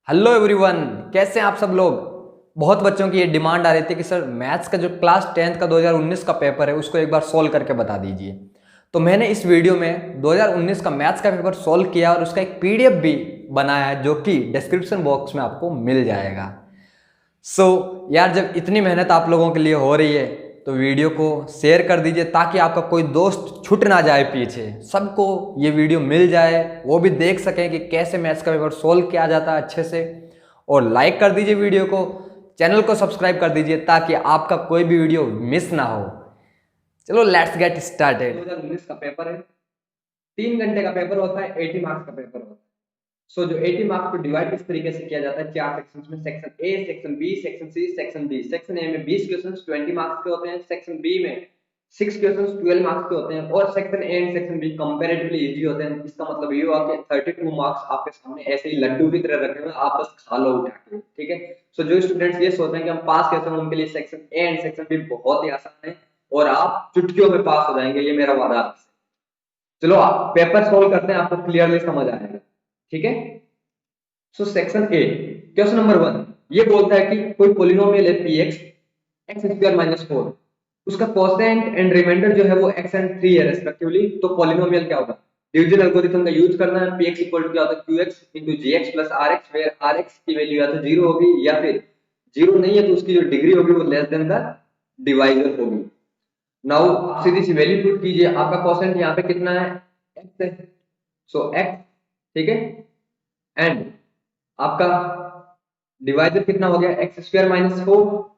Hello everyone, कैसे हैं आप सब लोग। बहुत बच्चों की ये डिमांड आ रही थी कि सर मैथ्स का जो क्लास 10th का 2019 का पेपर है उसको एक बार सॉल्व करके बता दीजिए। तो मैंने इस वीडियो में 2019 का मैथ्स का पेपर सॉल्व किया और उसका एक पीडीएफ भी बनाया है जो कि डिस्क्रिप्शन बॉक्स में आपको मिल जाएगा। यार, जब इतनी मेहनत आप लोगों के लिए हो रही है तो वीडियो को शेयर कर दीजिए ताकि आपका कोई दोस्त छूट ना जाए पीछे, सबको ये वीडियो मिल जाए, वो भी देख सकें कि कैसे मैथ्स का पेपर सोल्व किया जाता है अच्छे से। और लाइक कर दीजिए वीडियो को, चैनल को सब्सक्राइब कर दीजिए ताकि आपका कोई भी वीडियो मिस ना हो। चलो लेट्स गेट स्टार्टेड। 2019 का पेपर है, 3 घंटे का पेपर होता है, 80 मार्क्स का पेपर होता है। जो 80 मार्क्स को डिवाइड किस तरीके से किया जाता है, 4 सेक्शंस में, section A, section B, section C, section D. Section A में 20 क्वेश्चंस 20 मार्क्स के होते हैं, सेक्शन बी में 6 क्वेश्चंस 12 मार्क्स के होते हैं और section A and section B comparatively easy होते हैं। इसका मतलब ये हुआ कि 32 मार्क्स आपके सामने ऐसे ही लड्डू की तरह रखे हुए हैं, आप बस खा लो उठा के, ठीक है। जो स्टूडेंट्स ये सोचते हैं कि हम पास कैसे हों, उनके लिए section A and section B बहुत ही आसान है और आप चुटकियों में पास हो जाएंगे, ये मेरा वादा आपसे। चलो आप पेपर सोल्व करते हैं, आपको क्लियरली समझ आएगा, ठीक है। सेक्शन ए, क्वेश्चन नंबर 1 ये बोलता है कि कोई पोलिनोमियल है P x x square minus 4, उसका कोसेंट एंड रिमाइंडर जो है वो x एंड 3 है रेस्पेक्टिवली। तो पोलिनोमियल क्या होगा, डिवीजन एल्गोरिथम का यूज करना है। px इक्वल टू क्या होता है, qx into gx plus rx, where rx की वैल्यू या तो 0 होगी या फिर 0 नहीं है तो उसकी जो डिग्री होगी वो लेस देन का डिवाइजर होगी। नाउ आप सीधी सी वैल्यू पुट कीजिए, आपका कोसेंट यहाँ पे कितना है, x है, x, ठीक है। एंड आपका डिवाइजर कितना हो गया, X square minus 4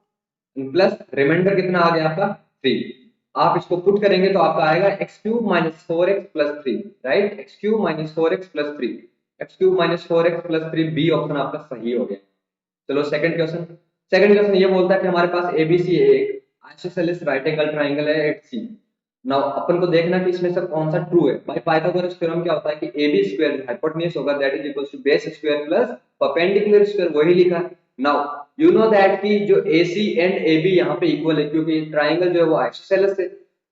plus reminder कितना आ गया आपका 3। आप इसको पुट करेंगे तो आपका आएगा x cube minus 4x plus 3, right. X cube minus 4x plus 3, x cube minus 4x plus 3, B option आपका सही हो गया। चलो सेकंड क्वेश्चन। सेकंड क्वेश्चन ये बोलता है कि हमारे पास एबीसी एक आइसोसेलेस राइट एंगल ट्राइंगल है एट सी। नाउ अपन को देखना कि इसमें से कौन सा ट्रू है। भाई पाइथागोरस थ्योरम क्या होता है कि ए बी स्क्वायर हाइपोटेन्यूज होगा that is equal to base square plus perpendicular square, वही लिखा है। नाउ यू नो दैट कि जो AC एंड AB यहाँ पे इक्वल है क्योंकि ट्राइंगल जो है वो आइसोसेलेस है।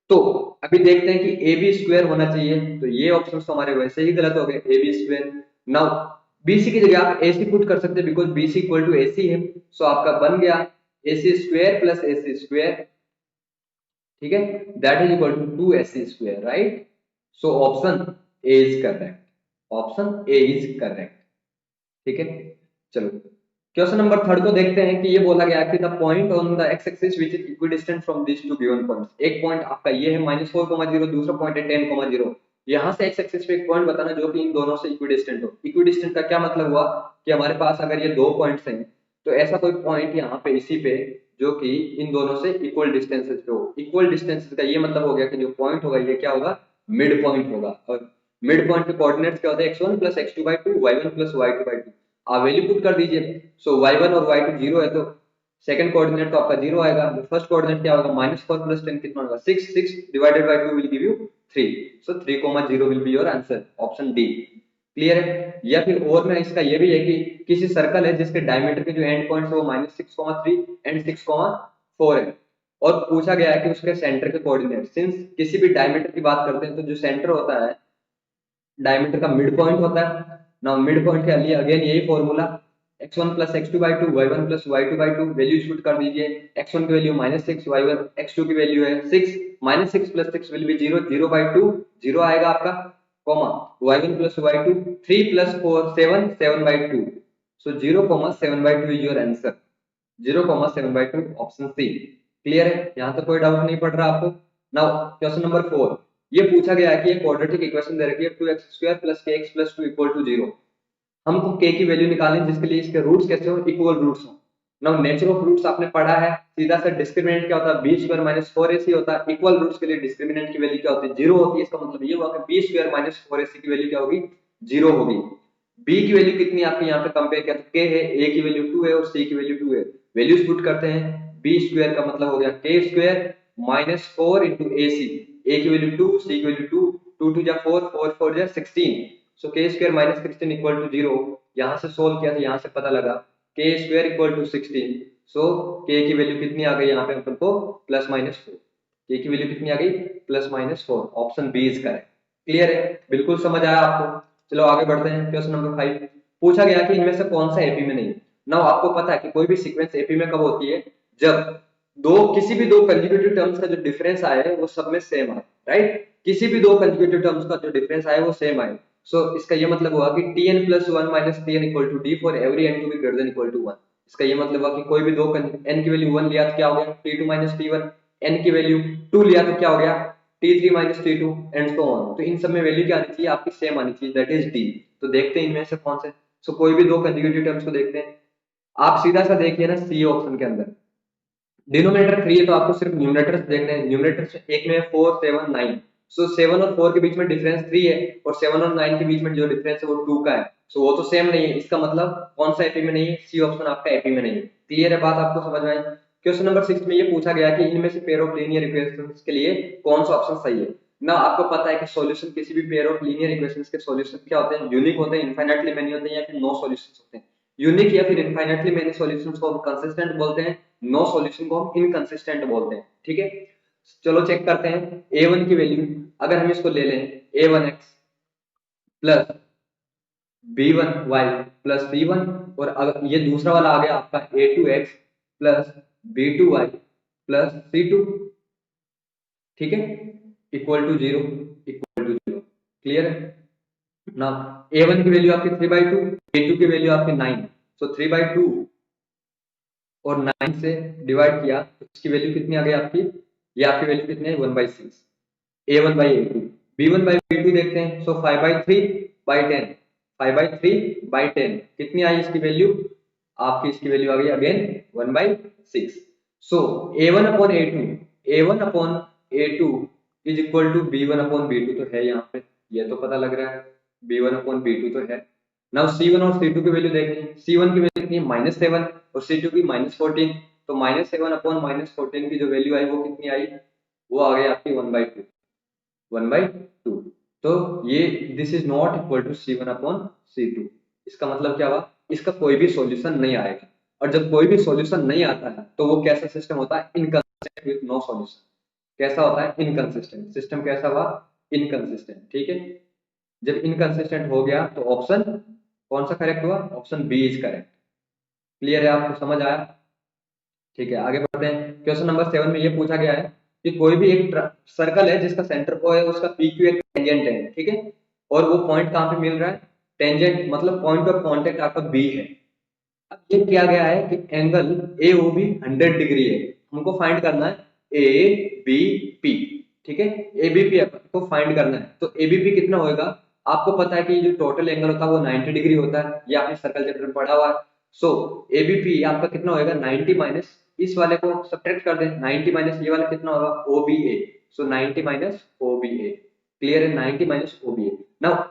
तो अभी देखते हैं कि AB स्क्वायर होना चाहिए, तो ये ऑप्शन तो हमारे वैसे ही गलत हो गए, AB स्क्वायर। नाउ BC की जगह आप AC पुट कर सकते हैं because BC equal to AC है। आपका बन गया AC square plus AC square, ठीक है, that is equal to 2AC square, right. Option A is correct, option A is correct, ठीक है। चलो क्वेश्चन नंबर थर्ड को देखते हैं कि ये बोला गया कि the point on the x axis which is equidistant from this two given points. एक पॉइंट आपका ये है -4,0, दूसरा पॉइंट है 10,0। यहां से एक्स एक्सिस पे एक पॉइंट बताना जो कि इन दोनों से इक्विडिस्टेंट हो। इक्विडिस्टेंट का क्या मतलब हुआ कि हमारे पास अगर ये दो पॉइंट्स हैं तो ऐसा कोई पॉइंट यहाँ पे इसी पे जो कि इन दोनों से इक्वल डिस्टेंसेस पे हो। इक्वल डिस्टेंसेस का ये मतलब हो गया कि जो पॉइंट होगा ये क्या होगा, मिड पॉइंट होगा। और मिड पॉइंट के कोऑर्डिनेट्स क्या होते हैं, x1 plus x2/2, y1 plus y2/2। आप वैल्यू पुट कर दीजिए। y1 और y2 0 है तो सेकंड कोऑर्डिनेट तो आपका 0 आएगा। फर्स्ट कोऑर्डिनेट क्या होगा, -4 प्लस 10 कितना होगा, 6, 6 divided by 2 will give you 3। 3,0 will be your answer, option D. Clear है। या फिर और में इसका ये भी है कि किसी सर्कल है जिसके डायमीटर के जो एंड पॉइंट्स है वो -6,3 एंड 6,4 है और पूछा गया है कि उसके सेंटर के कोऑर्डिनेट। सिंस किसी भी डायमीटर की बात करते हैं तो जो सेंटर होता है डायमीटर का मिड पॉइंट होता है। नाउ मिड पॉइंट के लिए अगेन यही formula, x1 plus x2/2, y1 plus y2/2। Value put कर दीजिए, x1 की वैल्यू -6, y1 x2 की वैल्यू है 6, -6 प्लस 6 विल बी 0, 0/2 0 आएगा आपका, comma y1 plus y2 3 plus 4 7, 7/2। 0,7/2 is your answer, 0,7/2 option C. Clear है, यहाँ तो कोई डाउट नहीं पड़ रहा आपको। नाउ क्वेश्चन नंबर 4 ये पूछा गया है कि एक क्वाड्रेटिक इक्वेशन दे रखी है 2x² plus kx plus 2 equal to 0। हमको k की वैल्यू निकालनी जिसके लिए इसके रूट्स कैसे हो, इक्वल रूट्स हो। नाउ नेचर ऑफ रूट्स आपने पढ़ा है, सीधा सा डिस्क्रिमिनेंट क्या होता है, b² माइनस 4ac होता है। इक्वल रूट्स के लिए डिस्क्रिमिनेंट की वैल्यू क्या होती है, 0 होती है। इसका मतलब ये हुआ कि b² माइनस 4ac की वैल्यू क्या होगी, 0 होगी। b की वैल्यू कितनी आपकी यहाँ पे कंपेयर किया तो k है, a की वैल्यू 2 है और c की वैल्यू 2 है। वैल्यूज पुट करते हैं, b² का मतलब हो गया k² minus 4 into ac, a की वैल्यू 2, c की वैल्यू 2, 2 2 जा 4, 4 4 जा 16। k² minus 16 equal to 0। यहाँ से सोल्व किया तो यहाँ से पता लगा k² इक्वल टू 16। k की वैल्यू कितनी आ गई यहाँ पे अपन को, +-4। k की वैल्यू कितनी आ गई, +-4। Option B is correct. Clear है, बिल्कुल समझ आया आपको। चलो आगे बढ़ते हैं, क्वेश्चन नंबर 5 पूछा गया कि इनमें से कौन सा एपी में नहीं है। नाउ आपको पता है कि कोई भी सीक्वेंस एपी में कब होती है, जब किसी भी दो कंसेक्यूटिव टर्म्स का जो डिफरेंस आए वो सब में सेम आए, राइट। किसी भी दो कंसेक्यूटिव टर्म्स का जो डिफरेंस आए वो सेम आए। सो इसका ये मतलब हुआ कि tn plus 1 minus tn equal to d for every n to be greater than equal to 1। इसका ये मतलब हुआ कि कोई भी दो n की वैल्यू 1 लिया तो क्या हो गया t2 minus t1, n की वैल्यू 2 लिया तो क्या हो गया t3 minus t2 and so on. तो इन सब में वैल्यू क्या आनी चाहिए आपकी सेम आनी चाहिए, दैट इज d। तो देखते हैं इनमें से कौन से। सो कोई भी दो कंसेक्यूटिव टर्म्स को देखते हैं। आप सीधा सा देखिए ना सी ऑप्शन के अंदर डिनोमिनेटर 3 है तो आपको सिर्फ न्यूमरेटर देखने हैं। न्यूमरेटर एक में 4 7 9। सो 7 और 4 के बीच में डिफरेंस 3 है और 7 और 9 के बीच में जो डिफरेंस है वो 2 का है। सो वो तो सेम नहीं है, इसका मतलब कौन सा एपी में नहीं है, सी ऑप्शन आपका एपी में नहीं है। क्लियर है बात, आपको समझ में आई। क्वेश्चन नंबर 6 में ये पूछा गया कि इनमें से पेयर ऑफ लीनियर इक्वेशंस के लिए कौन सा ऑप्शन सही है ना। आपको पता है कि सॉल्यूशन किसी भी पेयर ऑफ लीनियर इक्वेशंस के सॉल्यूशन क्या होते हैं, यूनिक होते हैं, इनफाइनाइटली मेनी होते हैं या फिर नो सॉल्यूशंस होते हैं। यूनिक या फिर इनफाइनाइटली मेनी सॉल्यूशंस को हम कंसिस्टेंट बोलते हैं, नो सॉल्यूशन को हम इनकंसिस्टेंट बोलते हैं, ठीक है। चलो चेक करते हैं a1 की वैल्यू। अगर हम इसको ले लें a1x plus b1y plus c1, और अगर ये दूसरा वाला आ गया आपका a2x plus b2y plus c2, ठीक है, equal to zero, equal to zero. Clear है ना। a1 की वैल्यू आपकी 3/2, a2 की वैल्यू आपकी 9। सो 3/2 और 9 से डिवाइड किया तो इसकी वैल्यू कितनी आ गई आपकी, ये आपकी वैल्यू कितनी है 1/6। a1/a2 b1/b2 देखते हैं। सो 5/3/10, 5/3/10 कितनी आई इसकी वैल्यू आपकी, इसकी वैल्यू आ गई again 1/6। So a1/a2 is equal to b1/b2 तो है यहाँ पे, ये तो पता लग रहा है b1/b2 तो है। नाउ c1 और c2 की वैल्यू देखनी है। c1 की वैल्यू कितनी है -7 और c2 की -14। तो -7/-14 की जो वैल्यू आई वो कितनी आई, वो आ गई आपकी 1/2, 1/2। तो ये this is not equal to c1/c2। इसका मतलब क्या हुआ, इसका कोई भी सॉल्यूशन नहीं आएगा। और जब कोई भी सॉल्यूशन नहीं आता है तो वो कैसा सिस्टम होता है, इनकंसिस्टेंट विद नो सॉल्यूशन। कैसा होता है, इनकंसिस्टेंट सिस्टम। कैसा हुआ, इनकंसिस्टेंट, ठीक है। जब इनकंसिस्टेंट हो गया तो ऑप्शन कौन सा करेक्ट हुआ, option B is correct. Clear है, आपको समझ आया। ठीक है, आगे बढ़ते हैं। क्वेश्चन नंबर 7 में ये पूछा गया है कि कोई भी एक सर्कल है जिसका सेंटर को है, उसका पी क्यू एक टेंजेंट है, ठीक है। और वो पॉइंट कहाँ पे मिल रहा है, टेंजेंट मतलब पॉइंट ऑफ कांटेक्ट आपका बी है। अब ये किया गया है कि angle A O B 100 degree है, हमको फाइंड करना है ए बी पी, ठीक है। ए बी पी को फाइंड करना है। तो ए बी पी कितना होगा, आपको पता है कि जो टोटल एंगल होता है वो 90 डिग्री होता है, ये आपने सर्कल चैप्टर में पढ़ा हुआ है। सो ए बी पी आपका कितना होगा 90 माइनस इस वाले को सब्ट्रैक्ट कर दें, 90 माइनस ये वाला कितना होगा ओ बी ए। सो 90 माइनस ओ बी ए। क्लियर है, 90 माइनस ओ बी ए। नाउ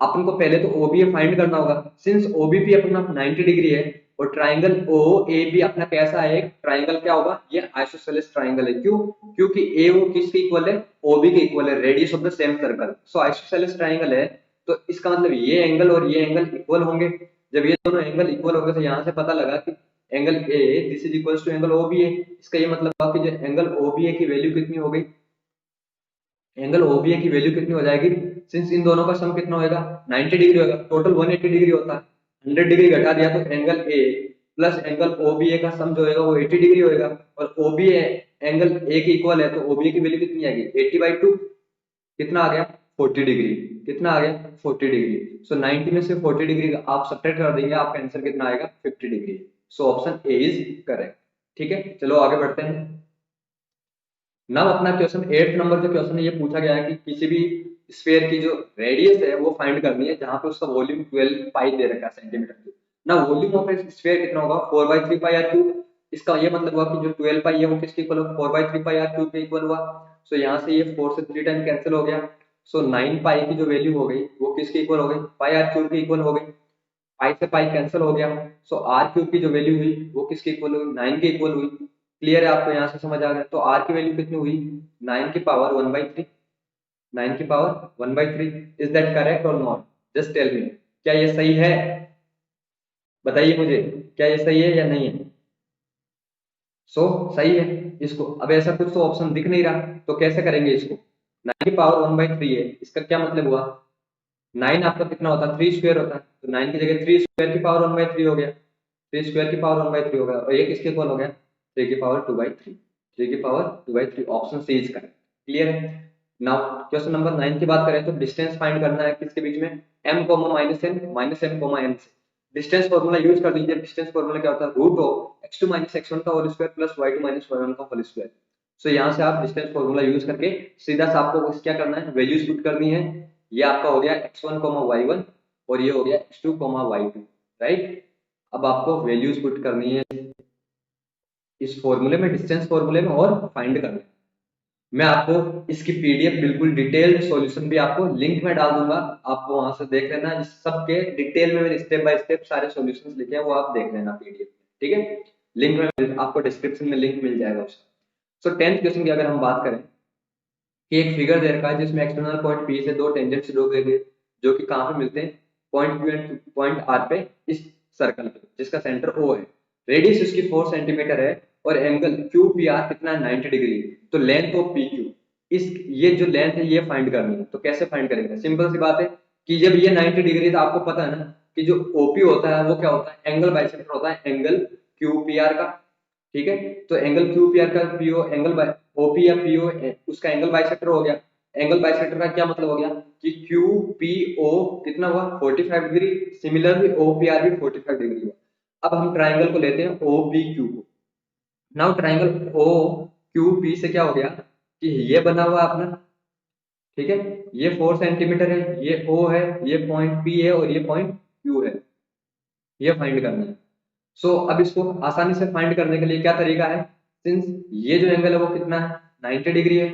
अपन को पहले तो OBA फाइंड करना होगा। सिंस OBP अपना 90 डिग्री है और ट्राइंगल OAB अपना कैसा है, एक ट्राइंगल क्या होगा, ये आइसोसेलेस ट्राइंगल है। क्यों, क्योंकि AO किसके इक्वल है, OB के इक्वल है, radius of the same circle. So isosceles triangle है तो इसका मतलब ये एंगल और ये एंगल इक्वल होंगे। जब ये दोनों एंगल इक्वल होंगे तो यहाँ से पता लगा कि angle A this is equals to angle OBA। इसका ये मतलब हुआ कि जो एंगल OBA की वैल्यू कितनी हो गई, एंगल OBA की वैल्यू कितनी हो जाएगी, सिंस इन दोनों का सम कितना होगा 90 डिग्री होगा, टोटल 180 डिग्री होता है। 100 डिग्री घटा दिया तो angle A plus angle OBA का सम जो होगा वो 80 डिग्री होगा। और OBA एंगल ए के इक्वल है तो OBA की वैल्यू कितनी आएगी 80/2, कितना आ गया 40 डिग्री, कितना आ गया 40 डिग्री। सो 90 में से 40 डिग्री आप सब्ट्रैक्ट कर देंगे, आपका आंसर कितना आएगा 50 degree. So option A is correct. ठीक है, चलो आगे बढ़ते हैं। नाउ अपना क्वेश्चन 8 नंबर जो क्वेश्चन है ये पूछा गया है कि किसी भी स्फीयर की जो रेडियस है वो फाइंड करनी है जहां पे उसका वॉल्यूम 12 पाई दे रखा है सेंटीमीटर क्यूब। ना वॉल्यूम ऑफ स्फीयर कितना होगा 4/3 पाई आर क्यूब। इसका ये मतलब हुआ कि जो 12 पाई है वो किसके इक्वल होगा 4/3 पाई आर क्यूब के इक्वल हुआ। सो यहाँ से ये 4 से 3 टाइम कैंसिल हो गया। सो 9 पाई की जो वैल्यू हो गई वो किसके इक्वल हो गई, पाई आर क्यूब के इक्वल हो गई। पाई से पाई कैंसिल हो गया। सो आर क्यूब की जो वैल्यू हुई वो किसके इक्वल हुई 9 के इक्वल हुई। क्लियर है, आपको यहाँ से समझ आ गया। तो आर की वैल्यू कितनी हुई 9 की पावर 1/3, 9 की पावर 1/3। इज दैट करेक्ट और नॉट, जस्ट टेल मी, क्या ये सही है, बताइए मुझे क्या ये सही है या नहीं है। सही है। इसको अब ऐसा कुछ तो ऑप्शन दिख नहीं रहा तो कैसे करेंगे इसको, 9 की पावर 1/3 है, इसका क्या मतलब हुआ 9 आपका कितना होता है, 3 स्क्वायर होता है, तो 9 की जगह 3 स्क्वायर की पावर 1/3 हो गया, 3 स्क्वायर की पावर 1/3 हो गया, और ये किसके इक्वल हो गया, 3 की पावर 2/3, 3 की power 2/3, option C is correct. Clear है। नाउ क्वेश्चन नंबर 9 की बात करें तो डिस्टेंस फाइंड करना है किसके बीच में, m माइनस m n से। डिस्टेंस फॉर्मूला यूज कर लीजिए। डिस्टेंस फॉर्मूला क्या होता है, root of x2 minus x1 का whole square plus y2 minus y1 का होल स्क्वायर। सो यहाँ से आप डिस्टेंस फॉर्मूला यूज करके सीधा सा आपको क्या करना है, वैल्यूज पुट करनी है। ये आपका हो गया x1 y1 और ये हो गया x2 y2, राइट। अब आपको वैल्यूज पुट करनी है इस फॉर्मूले में, डिस्टेंस फॉर्मूले में, और फाइंड करना है। मैं आपको इसकी पीडीएफ बिल्कुल डिटेल्ड सॉल्यूशन भी आपको लिंक में डाल दूंगा, आपको वहां से देख लेना। सबके डिटेल में मैंने स्टेप बाय स्टेप सारे सॉल्यूशंस लिखे हैं, वो आप देख लेना पीडीएफ, ठीक है। लिंक में आपको डिस्क्रिप्शन में लिंक मिल जाएगा उसका। सो 10th क्वेश्चन की अगर हम बात करें कि एक फिगर दे रखा है जिसमें एक्सटर्नल पॉइंट पी से दो टेंजेंट्स ड्रॉ किए गए, जो कि कहां पे मिलते हैं, point Q and point R पे, इस सर्कल पे जिसका सेंटर ओ है। रेडियस उसकी 4 सेंटीमीटर है और एंगल क्यू पी आर कितना है, 90 डिग्री। तो लेंथ ऑफ पी क्यू, इस ये जो लेंथ है ये फाइंड करनी है। तो कैसे फाइंड करेंगे, सिंपल सी बात है कि जब ये 90 डिग्री, तो आपको पता है ना कि जो ओपी होता है वो क्या होता है, एंगल बाइसेक्टर होता है एंगल क्यू पी आर का, ठीक है। तो एंगल क्यू पी आर का पीओ एंगल ओपी या पीओ उसका एंगल बाइसेक्टर हो गया। एंगल बाइसेक्टर का क्या मतलब हो गया कि क्यू पी ओ कितना हुआ, 45 degree. Similarly O P R भी 45 डिग्री हुआ। अब हम ट्राइंगल को लेते हैं ओ पी क्यू को। Now triangle O Q P से क्या हो गया कि ये बना हुआ अपना, ठीक है। ये 4 सेंटीमीटर है, ये ओ है, ये पॉइंट पी है और ये पॉइंट क्यू है। ये फाइंड करना है। सो अब इसको आसानी से फाइंड करने के लिए क्या तरीका है, सिंस ये जो एंगल है वो कितना है, 90 डिग्री है,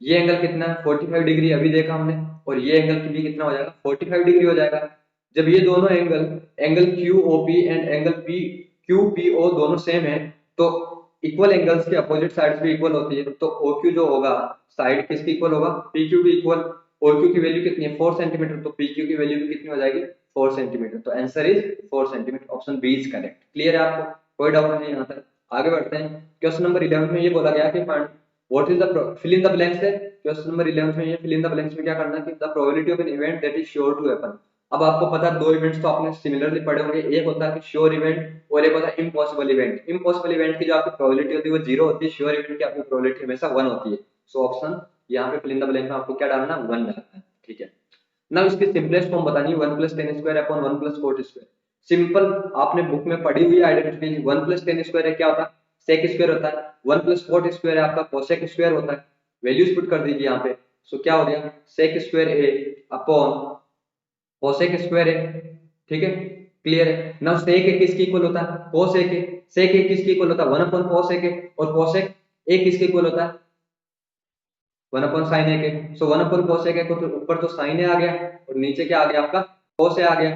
ये एंगल कितना है, 45 डिग्री अभी देखा हमने, और ये एंगल भी कितना हो जाएगा, 45 डिग्री हो जाएगा। जब ये दोनों angle, angle Q O P and angle P Q P O दोनों सेम है, तो इक्वल एंगल्स के अपोजिट साइड्स भी इक्वल होती है। तो ओ क्यू जो होगा साइड किसकी इक्वल होगा, पी क्यू की इक्वल। ओ क्यू की वैल्यू कितनी है, 4 सेंटीमीटर, तो पी क्यू की वैल्यू भी कितनी हो जाएगी, 4 सेंटीमीटर। तो answer is 4 centimetre, option B is correct. Clear है आपको, कोई डाउट नहीं यहाँ तक। आगे बढ़ते हैं। क्वेश्चन नंबर 11 में ये बोला गया कि find what is the fill in the blanks है। क्वेश्चन नंबर 11 में ये फिल इन द ब्लैंक्स में क्या करना है कि the probability of an event that is sure to happen. अब आपको पता है दो इवेंट्स तो आपने सिमिलरली पढ़े होंगे, एक होता है कि श्योर इवेंट और एक होता है इम्पॉसिबल इवेंट। इम्पॉसिबल इवेंट की जो आपकी प्रोबेबिलिटी होती है वो 0 होती है, श्योर इवेंट की आपकी प्रोबेबिलिटी हमेशा 1 होती है। सो ऑप्शन यहाँ पे फिल इन द ब्लैंक में आपको क्या डालना है, 1 डालना है, ठीक है ना। इसकी सिंपलेस्ट फॉर्म बतानी है 1 + 10 square upon 1 + coat square. Simple, आपने बुक में पढ़ी हुई आइडेंटिटी, 1 + 10 स्क्वायर है क्या होता है, सेक स्क्वायर होता है। 1 + कोट स्क्वायर है आपका कोसेक स्क्वायर होता है। वैल्यूज पुट कर दीजिए यहाँ पे। सो क्या हो गया, सेक स्क्वायर ए अपॉन कोसेक स्क्वायर है, ठीक है। क्लियर है ना। सेक ए किसके इक्वल होता है, कोसेक ए। सेक ए किसके इक्वल होता है, 1 अपॉन कोसेक ए, और कोसेक ए किसके इक्वल होता है, 1 अपॉन साइन ए के। सो 1 अपॉन कोसेक ए को तो ऊपर तो साइन ए आ गया और नीचे क्या आ गया आपका, कोस ए आ गया,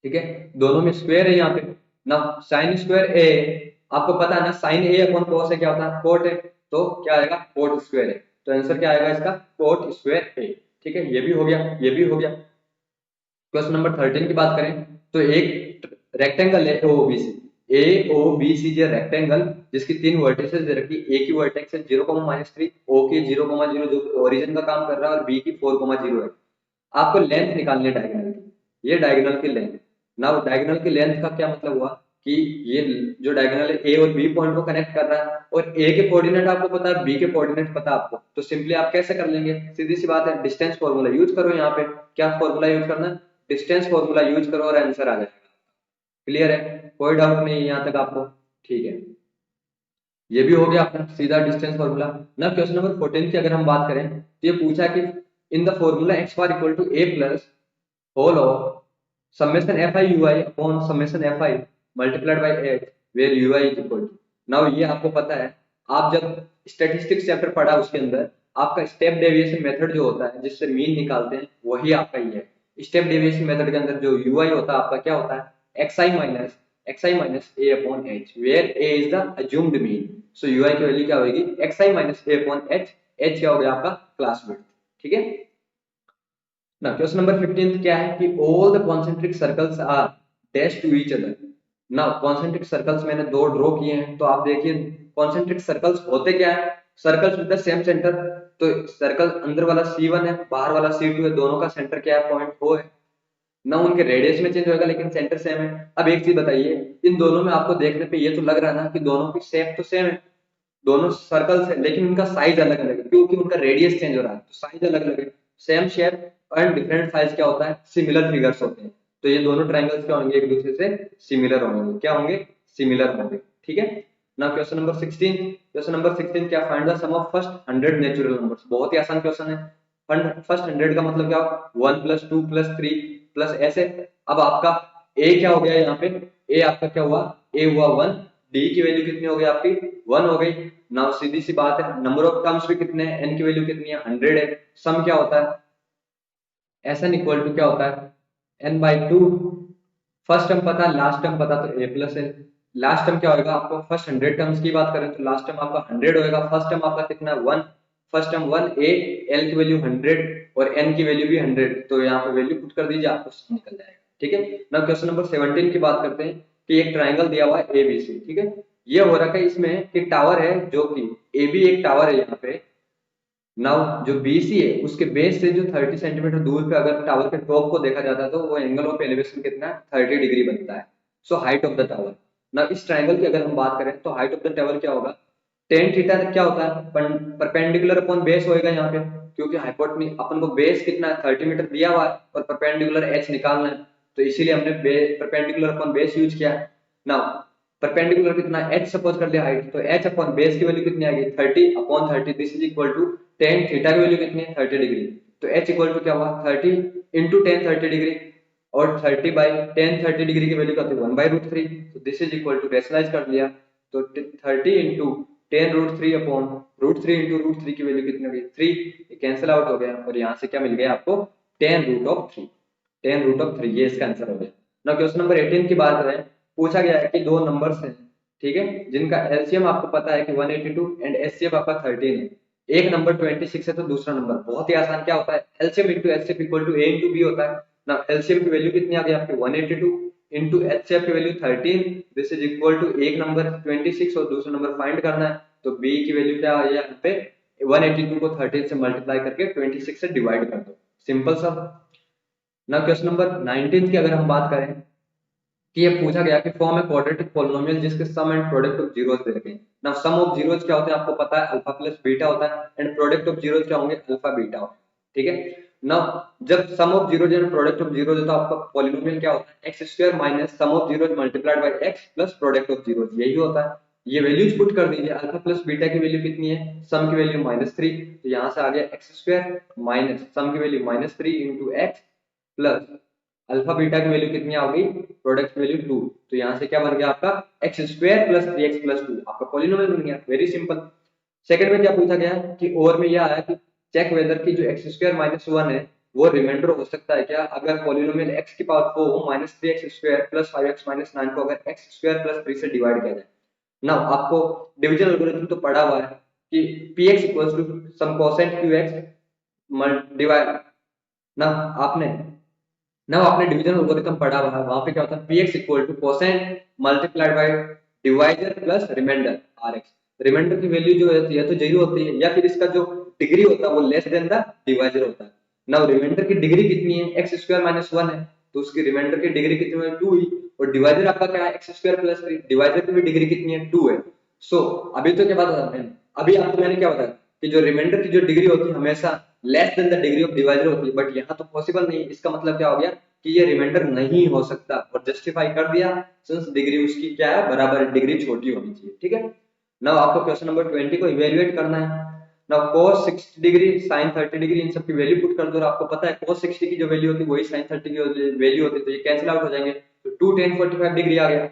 ठीक है। दोनों में स्क्वायर है यहाँ पे ना। साइन स्क्वायर ए, आपको पता है ना साइन ए अपॉन कोस ए क्या होता है, कोट है। तो क्या आएगा, कोट स्क्वायर है। तो आंसर क्या आएगा इसका, कोट स्क्वायर ए, ठीक है। ये भी हो गया, ये भी हो गया। क्वेश्चन नंबर 13 की बात करें तो एक रेक्टेंगल है ओबीसी। ए ओ बी सी जो रेक्टेंगल जिसकी 3 वर्टिसेस दे रखी, ए की वर्टेक्स है 0,-3, ओ की 0,0 जो ओरिजिन का काम कर रहा है, और बी की 4,0 है। आपको लेंथ निकालनी है डायगोनल की, ये डायगोनल की लेंथ। ना डायगोनल की लेंथ का क्या मतलब हुआ कि ये जो डायगोनल है ए और बी पॉइंट को कनेक्ट कर रहा है, और ए के कोऑर्डिनेट आपको पता है, बी के कोऑर्डिनेट पता है आपको, तो सिंपली आप कैसे कर लेंगे, सीधी सी बात है, डिस्टेंस फॉर्मूला यूज करो। यहाँ पे क्या फॉर्मूला यूज करना है, डिस्टेंस फॉर्मूला यूज करो और आंसर आ जाएगा। क्लियर है, कोई डाउट नहीं है यहाँ तक आपको, ठीक है। ये भी हो गया अपना सीधा डिस्टेंस फॉर्मूला ना। क्वेश्चन नंबर 14 की अगर हम बात करें तो ये पूछा कि in the formula x bar equal to a plus whole of summation fi ui upon summation fi multiplied by h where ui is equal to। now ये आपको पता है, आप जब स्टैटिस्टिक्स चैप्टर पढ़ा उसके अंदर आपका स्टेप डेविएशन मेथड जो होता है जिससे मीन निकालते हैं वही आपका ये है। स्टेप डेविएशन मेथड के अंदर जो ui होता है आपका क्या होता है, xi minus a upon h where a is the assumed mean। so ui की वैल्यू क्या होगी, xi minus a upon h, h क्या हो गया आपका क्लास विड्थ, ठीक है ना। क्वेश्चन नंबर 15 क्या है कि all the concentric circles are dash to each other. ना कॉन्सेंट्रिक सर्कल्स मैंने दो ड्रॉ किए हैं, तो आप देखिए कॉन्सेंट्रिक सर्कल्स होते क्या है, circles with the same centre. तो सर्कल अंदर वाला C1 है, बाहर वाला C2 है, दोनों का सेंटर क्या है, पॉइंट O है ना। उनके रेडियस में चेंज होगा लेकिन सेंटर सेम है। अब एक चीज बताइए, इन दोनों में आपको देखने पे ये तो लग रहा है ना कि दोनों की शेप तो सेम है, दोनों सर्कल्स है, लेकिन उनका साइज अलग अलग है क्योंकि उनका रेडियस चेंज हो रहा है, तो साइज अलग अलग है। Same shape and different size क्या होता है, सिमिलर फिगर्स होते हैं। तो ये दोनों ट्राइंगल्स क्या होंगे, एक दूसरे से सिमिलर होंगे। क्या होंगे, सिमिलर होंगे। ठीक है ना। क्वेश्चन नंबर 16, क्वेश्चन नंबर 16 क्या, find the sum of first 100 natural numbers. बहुत ही आसान क्वेश्चन है। फर्स्ट 100 का मतलब क्या, 1 + 2 + 3 प्लस ऐसे। अब आपका ए क्या हो गया यहाँ पे, ए आपका क्या हुआ, ए हुआ 1, डी की वैल्यू कितनी हो गई आपकी, 1 हो गई। नाउ सीधी सी बात है, नंबर ऑफ टर्म्स भी कितने हैं, एन की वैल्यू कितनी है, 100 है। सम क्या होता है, एस एन इक्वल टू क्या होता है, n/2। फर्स्ट टर्म पता, लास्ट टर्म पता, तो a प्लस है। लास्ट टर्म क्या होगा आपको, फर्स्ट 100 टर्म्स की बात करें तो लास्ट टर्म आपका 100 होएगा। फर्स्ट टर्म आपका कितना है, 1। फर्स्ट टर्म 1, a, l की वैल्यू 100 और n की वैल्यू भी 100, तो यहाँ पे वैल्यू पुट कर दीजिए, आपको सम निकल जाएगा। ठीक है ना। क्वेश्चन नंबर 17 की बात करते हैं कि एक ट्राइंगल दिया हुआ है ABC। ठीक है, ये हो रखा है इसमें कि टावर है, जो कि AB एक टावर है यहाँ पे। नाउ जो BC है उसके बेस से जो 30 सेंटीमीटर दूर पे अगर टावर के टॉप को देखा जाता है तो वो एंगल ऑफ एलिवेशन कितना है, 30 डिग्री बनता है। So height of the tower. Now इस ट्राइंगल की अगर हम बात करें तो हाइट ऑफ द टावर क्या होगा, टेन थीटा क्या होता है, परपेंडिकुलर अपॉन बेस होएगा यहाँ पे, क्योंकि हाइपोटेन्यूज अपन को बेस कितना है 30 मीटर दिया हुआ है और परपेंडिकुलर h निकालना है, तो इसीलिए हमने परपेंडिकुलर अपॉन बेस यूज किया है। नाउ परपेंडिकुलर कितना h सपोज कर लिया हाइट, तो h अपॉन बेस की वैल्यू कितनी आ गई, 30 upon 30, this is equal to tan theta की वैल्यू कितनी है, 30 डिग्री। तो h इक्वल टू क्या हुआ, 30 इंटू टेन 30 डिग्री, और 30/10 30 डिग्री की वैल्यू क्या होती है, 1/√3। तो this is equal to, rationalise कर लिया तो 30 इंटू 10√3 अपॉन √3 इंटू √3 की वैल्यू कितनी हो गई, 3। ये कैंसिल आउट हो गया और यहाँ से क्या मिल गया आपको, 10√3। 10√3 ये इसका आंसर हो गया ना। क्वेश्चन नंबर 18 की बात करें, पूछा गया है कि दो नंबर्स हैं, ठीक है, जिनका एलसीएम आपको पता है कि 182 एंड एचसीएफ आपका 13 है। एक नंबर 26 है तो दूसरा नंबर बहुत ही आसान, क्या होता है, LCM into HCF equal to A into B होता है ना। एलसीएम की वैल्यू कितनी आ गई आपकी, 182 इंटू एचसीएफ की value 13, this is equal to एक नंबर 26 और दूसरा नंबर फाइंड करना है, तो बी की वैल्यू क्या है यहाँ पे, 182 को 13 से मल्टीप्लाई करके 26 से डिवाइड कर दो, सिंपल सा ना। क्वेश्चन नंबर 19 की अगर हम बात करें कि ये पूछा गया कि फॉर्म ए क्वाड्रेटिक पॉलिनोमियल जिसके सम एंड प्रोडक्ट ऑफ जीरोस दे रखे हैं ना। सम ऑफ जीरोस क्या होते हैं आपको पता है, अल्फा प्लस बीटा होता है, एंड प्रोडक्ट ऑफ जीरोस क्या होंगे, अल्फा बीटा होंगे। ठीक है ना। जब sum of zeros and product of zeros होता है आपका पॉलिनोमियल क्या होता है, x² minus sum of zeros multiplied by x plus product of zeros, यही होता है। ये वैल्यूज पुट कर दीजिए, अल्फा प्लस बीटा की वैल्यू कितनी है, सम की वैल्यू -3, तो यहाँ से आ गया x² माइनस सम की value -3 into x plus alpha beta की वैल्यू कितनी आ गई, प्रोडक्ट की वैल्यू 2, तो यहाँ से क्या बन गया आपका x² प्लस 3x प्लस 2, आपका पॉलिनोमियल बन गया, वेरी सिंपल। सेकंड में क्या पूछा गया कि और में यह आया कि चेक वेदर की जो x² माइनस 1 है वो रिमाइंडर हो सकता है क्या, अगर पॉलिनोमियल x की power 4 -3x² plus 5x minus 9 को अगर x² प्लस 3 से डिवाइड किया जाए ना। आपको डिवीजन एल्गोरिथम तो पढ़ा हुआ है कि px equals to some quotient qx divide ना, आपने डिवीजन एल्गोरिथम पढ़ा हुआ है, वहां पे क्या होता है, px equal to quotient multiplied by divisor plus remainder rx। Remainder की वैल्यू जो होती है तो जीरो होती है, या फिर इसका जो डिग्री होता है वो लेस देन द डिवाइजर होता है ना। रिमाइंडर की डिग्री कितनी है, x² माइनस 1 है, तो उसकी रिमाइंडर की डिग्री कितनी है, 2 हुई, और डिवाइजर आपका क्या है, x² प्लस 3, डिवाइजर की भी डिग्री कितनी है, 2 है। सो अभी तो क्या बताया मैंने, अभी आपको मैंने क्या बताया कि जो रिमाइंडर की जो डिग्री होती है हमेशा less than the degree of divisor होती है, बट यहाँ तो पॉसिबल नहीं है। इसका मतलब क्या हो गया कि ये रिमाइंडर नहीं हो सकता, और जस्टिफाई कर दिया सिंस डिग्री उसकी क्या है, बराबर डिग्री छोटी होनी चाहिए। ठीक है, नाउ आपको क्वेश्चन नंबर 20 को इवेल्युएट करना है। Now cos 60 degree sin 30 degree in सब की वैल्यू पुट कर दो, और आपको पता है cos 60 की जो वैल्यू होती है वही sin 30 की वैल्यू होती है, तो ये कैंसिल आउट हो जाएंगे, तो 2 tan 45 डिग्री आ गया।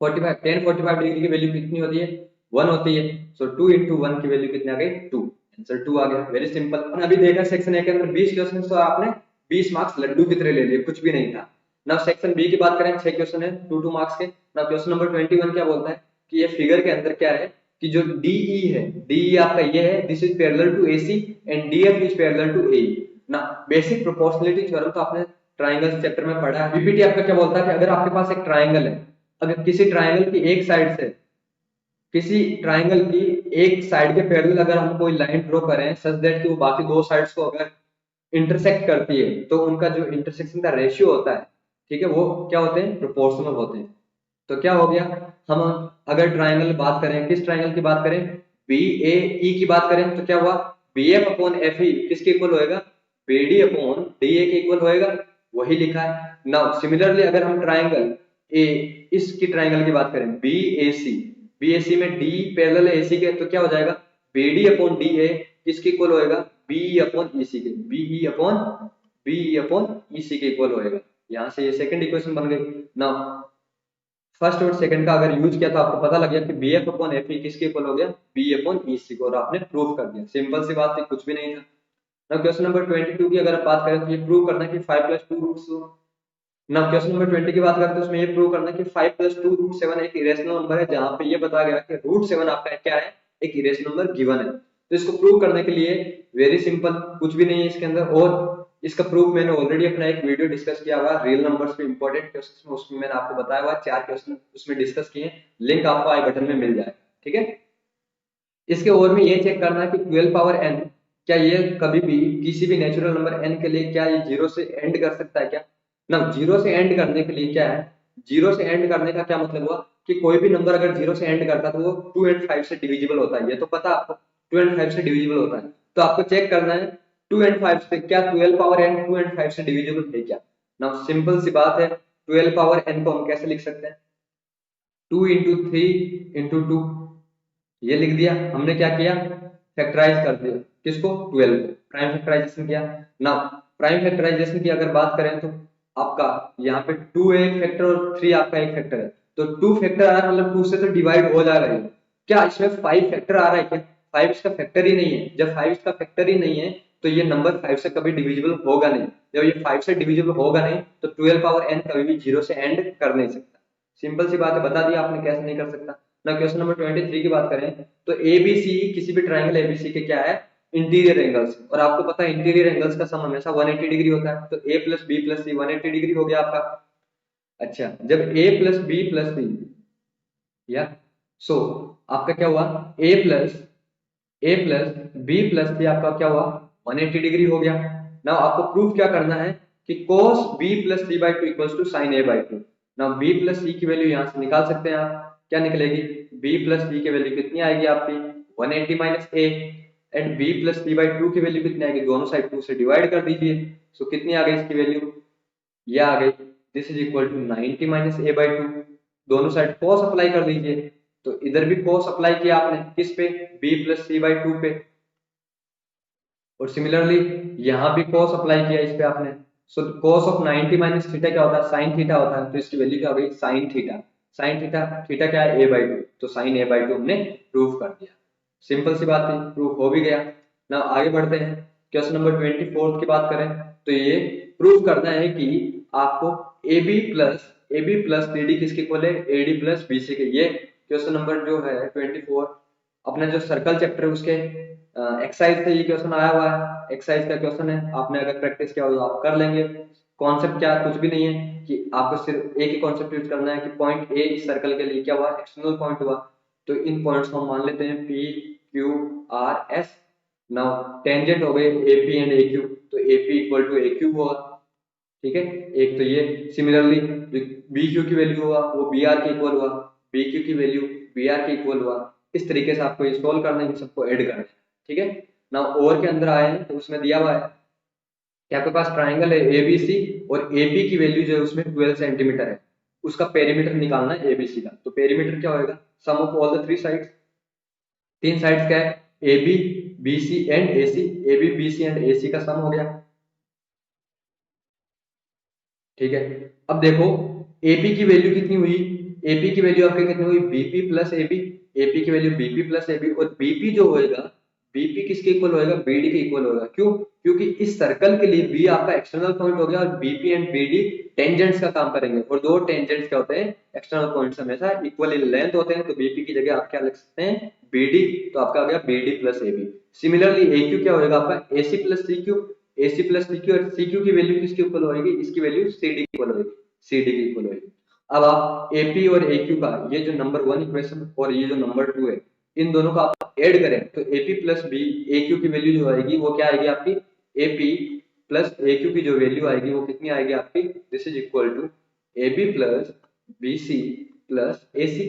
45 tan 45 डिग्री की वैल्यू कितनी होती है, 1 होती है, सो 2 इंटू 1 की वैल्यू कितनी आ गई, 2, आंसर 2 आ गया, वेरी सिंपल। अभी देखा सेक्शन ए के अंदर 20 क्वेश्चन, तो आपने 20 मार्क्स लड्डू की तरह ले लिए, कुछ भी नहीं था ना। सेक्शन बी की बात करें 6 क्वेश्चन है 2 मार्क्स के ना। क्वेश्चन नंबर 21 क्या बोलता है कि ये फिगर के अंदर क्या है कि जो DE है, DE आपका ये है, this is parallel to AC and DF is parallel to AE ना। बेसिक प्रोपोर्शनलिटी थ्योरम तो आपने ट्रायंगल्स चैप्टर में पढ़ा है। बीपीटी आपका क्या बोलता है कि अगर आपके पास एक ट्रायंगल है, अगर किसी ट्रायंगल की एक साइड से किसी ट्राइंगल की एक साइड के पैरेलल अगर हम कोई लाइन ड्रॉ करें सच दैट कि वो बाकी दो साइड्स को अगर इंटरसेक्ट करती है तो उनका जो इंटरसेक्शन का रेशियो होता है, ठीक है, वो क्या होते हैं, प्रोपोर्शनल होते हैं। तो क्या हो गया, हम अगर ट्राइंगल बात करें, किस ट्राइंगल की बात करें, बी ए ई की बात करें, तो क्या हुआ, B F upon F E किसके इक्वल होएगा, B D upon D A के इक्वल होएगा, वही लिखा है। नाउ सिमिलरली अगर हम ट्राइंगल ए, इसकी ट्राइंगल की बात करें बी ए सी, बी ए सी में डी पैरेलल है ए सी के, तो क्या हो जाएगा, B D upon D A किसके इक्वल होएगा, बी अपॉन ई सी के, बी अपॉन ई सी के इक्वल होएगा। यहाँ से ये सेकंड इक्वेशन बन गई। नाउ फर्स्ट और सेकंड का अगर यूज किया तो आपको पता लग गया कि B F upon F E किसके इक्वल हो गया, बी अपॉन ई सी को, और आपने प्रूव कर दिया। सिंपल सी बात थी, कुछ भी नहीं था। नाउ क्वेश्चन नंबर 22 की अगर आप बात करें तो ये प्रूव करना है कि 5 plus 2 root. Now question number 20 की बात करते हैं, उसमें ये प्रूव करना है कि 5 प्लस 2 रूट 7 एक इरेशनल नंबर है, जहां पे ये बताया गया कि रूट 7 आपका क्या है, एक इरेशनल नंबर गिवन है। तो इसको प्रूव करने के लिए वेरी सिंपल, कुछ भी नहीं है इसके अंदर, और इसका प्रूफ मैंने ऑलरेडी अपना एक वीडियो डिस्कस किया हुआ रियल नंबर्स पे इंपॉर्टेंट क्वेश्चंस में, उसमें मैंने आपको बताया हुआ 4 क्वेश्चन उसमें डिस्कस किए, लिंक आपको आई बटन में मिल जाएगा, ठीक है। इसके और में ये चेक करना है कि 12 पावर n क्या ये कभी भी किसी भी नेचुरल नंबर n के लिए क्या ये जीरो से एंड कर सकता है क्या। ना जीरो से एंड करने के लिए क्या है, जीरो से एंड करने का क्या मतलब हुआ कि कोई भी नंबर अगर जीरो से एंड करता है तो वो 2 एंड 5 से डिविजिबल होता है, ये तो पता आपको 2 एंड 5 से डिविजिबल होता है। तो आपको चेक करना है 2 एंड 5 से क्या 12 पावर n 2 एंड 5 से डिविजिबल है क्या। ना सिंपल सी बात है, 12 पावर n को हम कैसे लिख सकते हैं, 2 इंटू 3 इंटू 2, ये लिख दिया हमने, क्या किया, फैक्टराइज कर दिया किसको, 12 को, प्राइम फैक्टराइजेशन किया। ना प्राइम फैक्टराइजेशन की अगर बात करें तो आपका यहाँ पे 2 एक फैक्टर और 3 आपका एक फैक्टर है, तो 2 फैक्टर आ रहा है मतलब 2 से तो डिवाइड हो जा रहा है। क्या इसमें 5 फैक्टर आ रहा है क्या, 5 इसका फैक्टर ही नहीं है। जब 5 इसका फैक्टर ही नहीं है तो ये नंबर 5 से कभी डिविजिबल होगा नहीं। जब ये 5 से डिविजिबल होगा नहीं तो 12 पावर n कभी भी 0 से एंड कर नहीं सकता। सिंपल सी बात है, बता दिया आपने कैसे नहीं कर सकता। ना क्वेश्चन नंबर 23 की बात करें तो एबीसी, किसी भी ट्राइंगल एबीसी के क्या है, इंटीरियर एंगल्स, और आपको पता है इंटीरियर एंगल्स का सम हमेशा 180 डिग्री होता है, तो ए प्लस बी प्लस सी 180 डिग्री हो गया आपका। अच्छा, जब ए प्लस बी प्लस सी, या सो आपका क्या हुआ, ए प्लस बी प्लस सी आपका क्या हुआ, 180 डिग्री हो गया। नाउ आपको प्रूफ क्या करना है कि cos b plus C by two equals to sine A by two. Now b plus C की वैल्यू यहाँ से निकाल सकते हैं आप, क्या निकलेगी, b प्लस सी की वैल्यू कितनी आएगी आपकी 180 minus A, and b plus C by two की वैल्यू कितनी आएगी, दोनों साइड 2 से डिवाइड कर दीजिए। सो कितनी आ गई इसकी वैल्यू, ये आ गई, this is equal to 90 minus A by two. दोनों साइड cos अप्लाई कर दीजिए, तो इधर भी cos अप्लाई किया आपने किस पे, b plus C by two पे, और सिमिलरली यहाँ भी cos अप्लाई किया इस पे आपने। सो cos ऑफ 90 माइनस थीटा क्या होता है, साइन थीटा होता है, तो इसकी वैल्यू क्या हो गई, sine theta. Sine theta, theta क्या है, a बाई टू, तो साइन a बाई टू हमने प्रूव कर दिया। सिंपल सी बात थी, प्रूफ हो भी गया। ना आगे बढ़ते हैं, क्वेश्चन नंबर 24 की बात करें तो ये प्रूव करना है कि आपको A B plus D D किसके इक्वल है, A D plus B C के। ये क्वेश्चन नंबर जो है 24 अपने जो सर्कल चैप्टर है उसके एक्सरसाइज से ये क्वेश्चन आया हुआ है, एक्सरसाइज का क्वेश्चन है। आपने अगर प्रैक्टिस किया हो तो आप कर लेंगे। कॉन्सेप्ट क्या, कुछ भी नहीं है कि आपको सिर्फ एक ही कॉन्सेप्ट यूज करना है कि पॉइंट ए इस सर्कल के लिए क्या हुआ, एक्सटर्नल पॉइंट हुआ। तो इन पॉइंट्स को हम मान लेते हैं P Q R S. Now tangent हो गए A P and A Q, तो A P equal to A Q हुआ, ठीक है। एक तो ये सिमिलरली जो बी क्यू की वैल्यू हुआ वो बी आर के इक्वल हुआ, बी क्यू की वैल्यू बी आर के इक्वल हुआ। इस तरीके से आपको ये सॉल्व करना है, सबको ऐड करना है, ठीक है ना। और के अंदर आए हैं तो उसमें दिया हुआ है कि आपके पास ट्राइंगल है एबीसी, और एपी की वैल्यू जो है उसमें 12 सेंटीमीटर है, उसका पेरीमीटर निकालना है एबीसी का। तो पेरीमीटर क्या होगा, sum of all the three sides, तीन साइड्स क्या है, A B B C and A C, A B B C and A C का सम हो गया, ठीक है। अब देखो एपी की वैल्यू कितनी हुई, एपी की वैल्यू आपके कितनी हुई, बीपी प्लस एबी, एपी की वैल्यू बीपी प्लस एबी, और बीपी जो होएगा, बीपी किसके इक्वल होएगा, बीडी के इक्वल होएगा। क्यों, क्योंकि इस सर्कल के लिए बी आपका एक्सटर्नल पॉइंट हो गया, और बीपी एंड बीडी टेंजेंट्स का काम करेंगे, और दो टेंजेंट्स क्या होते हैं, एक्सटर्नल पॉइंट्स हमेशा इक्वल इन लेंथ होते हैं। तो बीपी की जगह आप क्या लिख सकते हैं, बीडी, तो आपका आ गया BD plus AB. Similarly AQ क्या होएगा आपका, AC plus CQ, AC plus CQ, और सीक्यू की वैल्यू किसके इक्वल होएगी, इसकी वैल्यू सीडी की इक्वल होएगी, सीडी की इक्वल होएगी। अब आप एपी और AQ का ये जो नंबर 1 इक्वेशन और ये जो नंबर 2 है, इन दोनों का आप ऐड करें तो AP प्लस बी AQ की वैल्यू जो आएगी वो क्या आएगी आपकी, AP प्लस AQ की जो वैल्यू आएगी वो कितनी आएगी आपकी, this is equal to AB plus BC plus AC।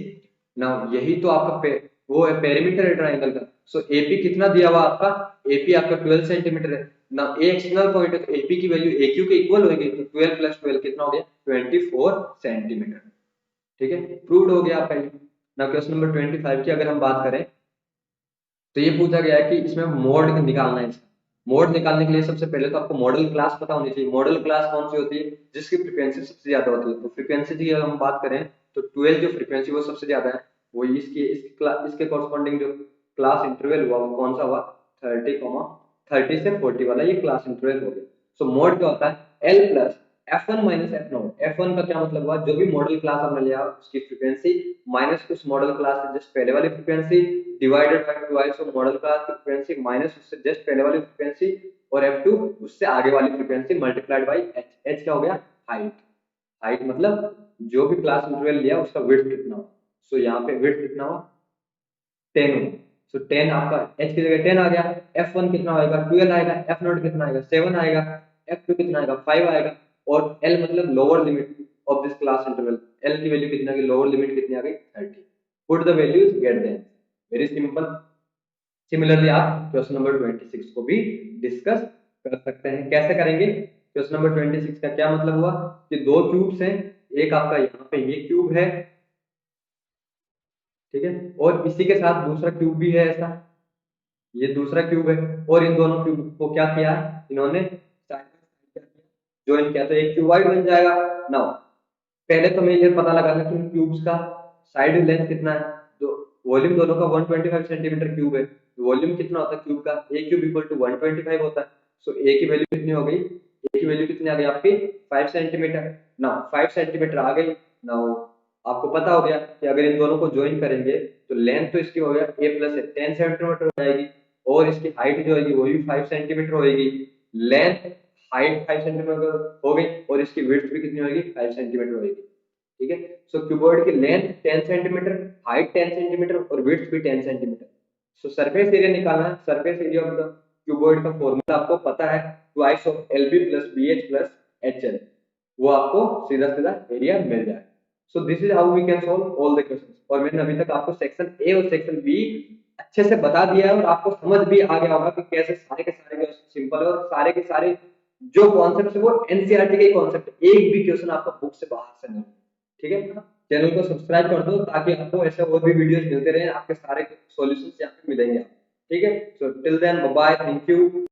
ना यही तो आपका वो है पेरीमीटर है ट्राइंगल का। सो AP कितना दिया हुआ आपका, AP आपका 12 सेंटीमीटर है ना, ए एक्सटर्नल पॉइंट है तो AP की वैल्यू AQ के इक्वल होगी, तो 12 प्लस 12 कितना हो गया, 24 सेंटीमीटर। ठीक है, प्रूव्ड हो गया आपका ये। ना क्वेश्चन नंबर 25 की अगर हम बात करें तो ये पूछा गया है कि इसमें मोड निकालना है। मोड निकालने के लिए सबसे पहले तो आपको मॉडल क्लास पता होनी चाहिए। मॉडल क्लास कौन सी होती है, जिसकी फ्रीक्वेंसी सबसे ज्यादा होती है। तो फ्रीक्वेंसी की अगर हम बात करें तो 12 जो फ्रीक्वेंसी वो सबसे ज्यादा है, वो इसके कॉरस्पॉन्डिंग जो क्लास इंटरवल हुआ वो कौन सा हुआ, 30 से 40 वाला ये क्लास इंटरवल हो गया। सो मोड क्या होता है, L plus F1 minus F0। F1 का क्या मतलब हुआ, जो भी मॉडल क्लास हमने लिया उसकी फ्रीक्वेंसी माइनस उस मॉडल क्लास से जस्ट पहले वाली frequency divided by twice of model class की फ्रीक्वेंसी माइनस उससे जस्ट पहले वाली फ्रीक्वेंसी, और F2 उससे आगे वाली frequency multiplied by h। h क्या हो गया, हाइट। हाइट मतलब जो भी क्लास इंटरवल लिया उसका विड्थ कितना हो। सो यहाँ पे विड्थ कितना हुआ, 10 हो। सो 10 आपका h की जगह 10 आ गया। F1 कितना आएगा, 12 आएगा। F0 कितना आएगा, 7 आएगा। F2 कितना आएगा, 5 आएगा। और L मतलब lower limit of this class interval, L की वैल्यू कितनी आ गई, लोअर लिमिट कितनी आ गई, 30। Put the values, get the answer. Very simple. Similarly आप क्वेश्चन नंबर 26 को भी डिस्कस कर सकते हैं। कैसे करेंगे, क्वेश्चन नंबर 26 का क्या मतलब हुआ कि दो क्यूब्स हैं, एक आपका यहाँ पे ये क्यूब है, ठीक है, और इसी के साथ दूसरा क्यूब भी है ऐसा, ये दूसरा क्यूब है, और इन दोनों क्यूब को क्या किया, इन्होंने ज्वाइन किया तो एक क्यूबॉइड बन जाएगा। नाउ पहले तो मैं ये पता लगाना कि इन क्यूब्स का साइड लेंथ कितना है। तो वॉल्यूम दोनों का 125 सेंटीमीटर क्यूब है, वॉल्यूम कितना होता है क्यूब का, ए क्यूब इक्वल टू 125 होता है। सो ए की वैल्यू कितनी हो गई, ए की वैल्यू कितनी आ गई आपकी, 5 सेंटीमीटर। नाउ 5 सेंटीमीटर आ गई। नाउ आपको पता हो गया कि अगर इन दोनों को ज्वाइन करेंगे तो लेंथ तो इसकी हो गया ए प्लस 10 सेंटीमीटर हो जाएगी, और इसकी हाइट जो होगी वो भी 5 सेंटीमीटर होगी। लेंथ हाइट 5 सेंटीमीटर हो गई, और इसकी विड्थ भी कितनी होगी, 5 सेंटीमीटर होगी। ठीक है, सो क्यूबॉइड की लेंथ 10 सेंटीमीटर, हाइट 10 सेंटीमीटर और विड्थ भी 10 सेंटीमीटर। सो सरफेस एरिया निकालना, surface area of the cuboid का फॉर्मूला आपको पता है, twice of LB plus BH plus HL, वो आपको सीधा सीधा एरिया मिल जाए। So this is how we can solve all the questions. और मैंने अभी तक आपको सेक्शन ए और सेक्शन बी अच्छे से बता दिया है, और आपको समझ भी आ गया होगा कि कैसे सारे के सारे क्वेश्चन सिंपल है, और सारे के सारे जो कॉन्सेप्ट है वो एनसीईआरटी के कॉन्सेप्ट, एक भी क्वेश्चन आपका बुक से बाहर से नहीं। ठीक है, चैनल को सब्सक्राइब कर दो ताकि आपको ऐसे और भी वीडियोस मिलते रहे, आपके सारे सॉल्यूशंस यहाँ पे मिलेंगे। ठीक है, so till then bye bye, thank you.